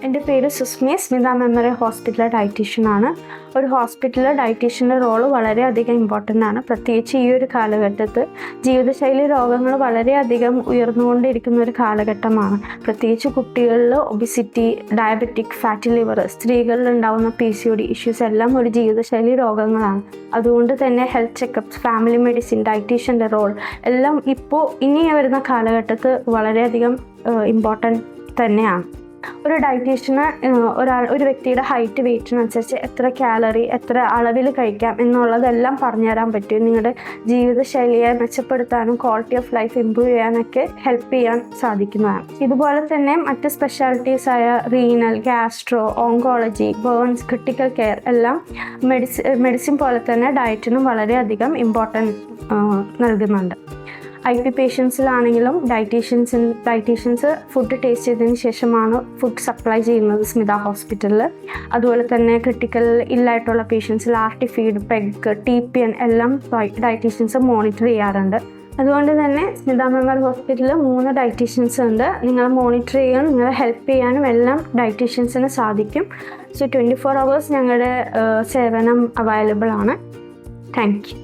എൻ്റെ പേര് സുസ്മി, സ്മിത മെമ്മോറിയൽ ഹോസ്പിറ്റലിലെ ഡയറ്റീഷ്യനാണ്. ഒരു ഹോസ്പിറ്റലിലെ ഡയറ്റീഷ്യൻ്റെ റോള് വളരെയധികം ഇമ്പോർട്ടൻ്റ് ആണ്. പ്രത്യേകിച്ച് ഈ ഒരു കാലഘട്ടത്തിൽ ജീവിതശൈലി രോഗങ്ങൾ വളരെയധികം ഉയർന്നുകൊണ്ടിരിക്കുന്ന ഒരു കാലഘട്ടമാണ്. പ്രത്യേകിച്ച് കുട്ടികളിൽ ഒബിസിറ്റി, ഡയബറ്റിക്, ഫാറ്റി ലിവർ, സ്ത്രീകളിൽ ഉണ്ടാകുന്ന PCOD ഇഷ്യൂസ് എല്ലാം ഒരു ജീവിതശൈലി രോഗങ്ങളാണ്. അതുകൊണ്ട് തന്നെ ഹെൽത്ത് ചെക്കപ്സ്, ഫാമിലി മെഡിസിൻ, ഡയറ്റീഷ്യൻ്റെ റോൾ എല്ലാം ഇപ്പോൾ ഇനി വരുന്ന കാലഘട്ടത്തിൽ വളരെയധികം ഇമ്പോർട്ടൻ്റ് തന്നെയാണ്. ഒരു ഡയറ്റീഷ്യന് ഒരു വ്യക്തിയുടെ ഹൈറ്റ്, വെയ്റ്റിനനുസരിച്ച് എത്ര കാലറി, എത്ര അളവിൽ കഴിക്കാം എന്നുള്ളതെല്ലാം പറഞ്ഞുതരാൻ പറ്റും. നിങ്ങളുടെ ജീവിതശൈലിയെ മെച്ചപ്പെടുത്താനും ക്വാളിറ്റി ഓഫ് ലൈഫ് ഇമ്പ്രൂവ് ചെയ്യാനൊക്കെ ഹെൽപ്പ് ചെയ്യാൻ സാധിക്കുന്നതാണ്. ഇതുപോലെ തന്നെ മറ്റ് സ്പെഷ്യാലിറ്റീസായ renal, gastro, oncology, burns, critical care എല്ലാം മെഡിസിൻ പോലെ തന്നെ ഡയറ്റിനും വളരെയധികം ഇമ്പോർട്ടൻറ്റ് നൽകുന്നുണ്ട്. IP പേഷ്യൻസിലാണെങ്കിലും ഡയറ്റീഷ്യൻസ് ഫുഡ് ടേസ്റ്റ് ചെയ്തതിന് ശേഷമാണ് ഫുഡ് സപ്ലൈ ചെയ്യുന്നത് സ്മിത ഹോസ്പിറ്റലിൽ. അതുപോലെ തന്നെ ക്രിട്ടിക്കൽ ഇല്ലായിട്ടുള്ള പേഷ്യൻസിൽ RT-ഫീഡ്, PEG, TPN എല്ലാം ഡയറ്റീഷ്യൻസ് മോണിറ്റർ ചെയ്യാറുണ്ട്. അതുകൊണ്ട് തന്നെ സ്മിത മെമ്മോറിയൽ ഹോസ്പിറ്റലിൽ 3 ഡയറ്റീഷ്യൻസ് ഉണ്ട്. നിങ്ങളെ മോണിറ്റർ ചെയ്യാനും നിങ്ങളെ ഹെൽപ്പ് ചെയ്യാനും എല്ലാം ഡയറ്റീഷ്യൻസിന് സാധിക്കും. 24 hours ഞങ്ങളുടെ സേവനം അവൈലബിൾ ആണ്. Thank you.